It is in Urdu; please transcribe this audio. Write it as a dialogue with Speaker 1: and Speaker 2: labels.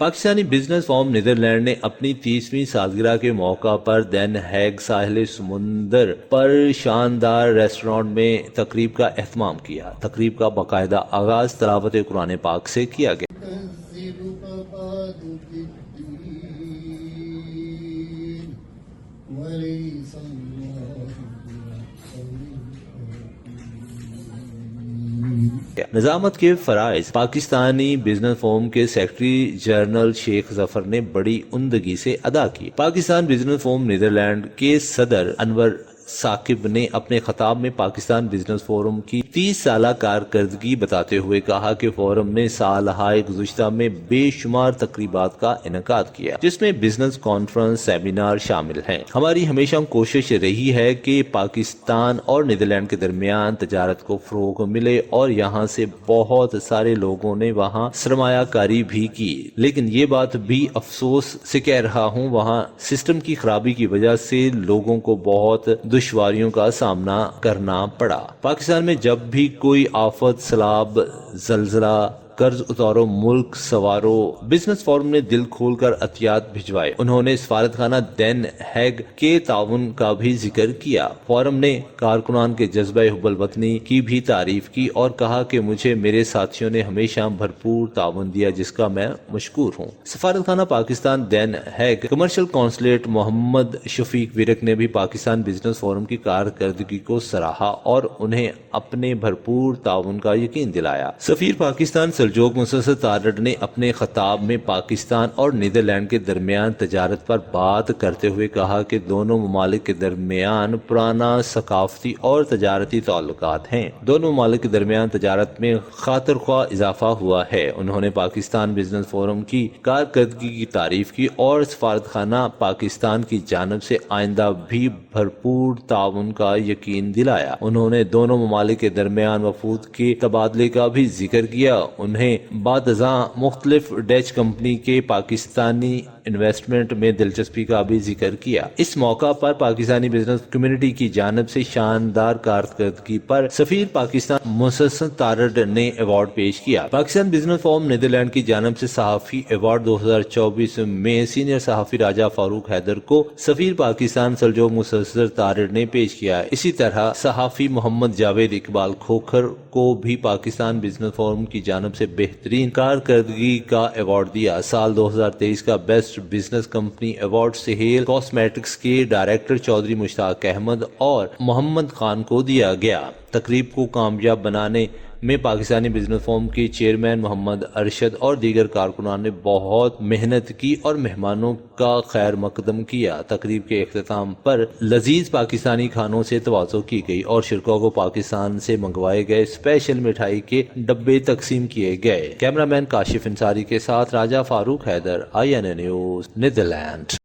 Speaker 1: پاکستانی بزنس فورم نیدرلینڈ نے اپنی 30ویں سالگرہ کے موقع پر دین ہیگ ساحل سمندر پر شاندار ریسٹورانٹ میں تقریب کا اہتمام کیا۔ تقریب کا باقاعدہ آغاز تلاوت قرآن پاک سے کیا گیا۔ نظامت کے فرائض پاکستانی بزنس فورم کے سیکرٹری جنرل شیخ ظفر نے بڑی عمدگی سے ادا کی۔ پاکستان بزنس فورم نیدرلینڈ کے صدر انور ثاقب نے اپنے خطاب میں پاکستان بزنس فورم کی 30 سالہ کارکردگی بتاتے ہوئے کہا کہ فورم نے سالہائے گزشتہ میں بے شمار تقریبات کا انعقاد کیا، جس میں بزنس کانفرنس، سیمینار شامل ہیں۔ ہماری ہمیشہ کوشش رہی ہے کہ پاکستان اور نیدرلینڈ کے درمیان تجارت کو فروغ ملے اور یہاں سے بہت سارے لوگوں نے وہاں سرمایہ کاری بھی کی، لیکن یہ بات بھی افسوس سے کہہ رہا ہوں، وہاں سسٹم کی خرابی کی وجہ سے لوگوں کو بہت دشواریوں کا سامنا کرنا پڑا۔ پاکستان میں جب بھی کوئی آفت، سیلاب، زلزلہ، قرض اتارو، ملک سوارو، بزنس فورم نے دل کھول کر عطیات بھجوائے۔ انہوں نے سفارت خانہ دین ہیگ کے تعاون کا بھی ذکر کیا۔ فورم نے کارکنان کے جذبہ حب الوطنی کی بھی تعریف کی اور کہا کہ مجھے میرے ساتھیوں نے ہمیشہ بھرپور تعاون دیا، جس کا میں مشکور ہوں۔ سفارت خانہ پاکستان دین ہیگ کمرشل کونسلیٹ محمد شفیق ورک نے بھی پاکستان بزنس فورم کی کارکردگی کو سراہا اور انہیں اپنے بھرپور تعاون کا یقین دلایا۔ سفیر پاکستان سلجوق مسرت تارڑ نے اپنے خطاب میں پاکستان اور نیدرلینڈ کے درمیان تجارت پر بات کرتے ہوئے کہا کہ دونوں ممالک کے درمیان پرانا ثقافتی اور تجارتی تعلقات ہیں۔ دونوں ممالک کے درمیان تجارت میں خاطر خواہ اضافہ ہوا ہے۔ انہوں نے پاکستان بزنس فورم کی کارکردگی کی تعریف کی اور سفارت خانہ پاکستان کی جانب سے آئندہ بھی بھرپور تعاون کا یقین دلایا۔ انہوں نے دونوں ممالک کے درمیان وفود کے تبادلے کا بھی ذکر کیا۔ انہیں بعد ازاں مختلف ڈچ کمپنی کے پاکستانی انویسٹمنٹ میں دلچسپی کا بھی ذکر کیا۔ اس موقع پر پاکستانی بزنس کمیونٹی کی جانب سے شاندار کارکردگی پر سفیر پاکستان مسرت تارڑ نے ایوارڈ پیش کیا۔ پاکستان بزنس فورم نیدرلینڈ کی جانب سے صحافی ایوارڈ 2024 میں سینئر صحافی راجہ فاروق حیدر کو سفیر پاکستان سلجوق مسرت تارڑ نے پیش کیا۔ اسی طرح صحافی محمد جاوید اقبال کھوکھر کو بھی پاکستان بزنس فورم کی جانب سے بہترین کارکردگی کا ایوارڈ دیا۔ سال 2023 کا best business company award Sohail cosmetics کے ڈائریکٹر چودھری مشتاق احمد اور محمد خان کو دیا گیا۔ تقریب کو کامیاب بنانے میں پاکستانی بزنس فورم کے چیئرمین محمد ارشد اور دیگر کارکنان نے بہت محنت کی اور مہمانوں کا خیر مقدم کیا۔ تقریب کے اختتام پر لذیذ پاکستانی کھانوں سے تواضع کی گئی اور شرکاء کو پاکستان سے منگوائے گئے اسپیشل مٹھائی کے ڈبے تقسیم کیے گئے۔ کیمرہ مین کاشف انصاری کے ساتھ راجہ فاروق حیدر، INA نیوز، نیدرلینڈ۔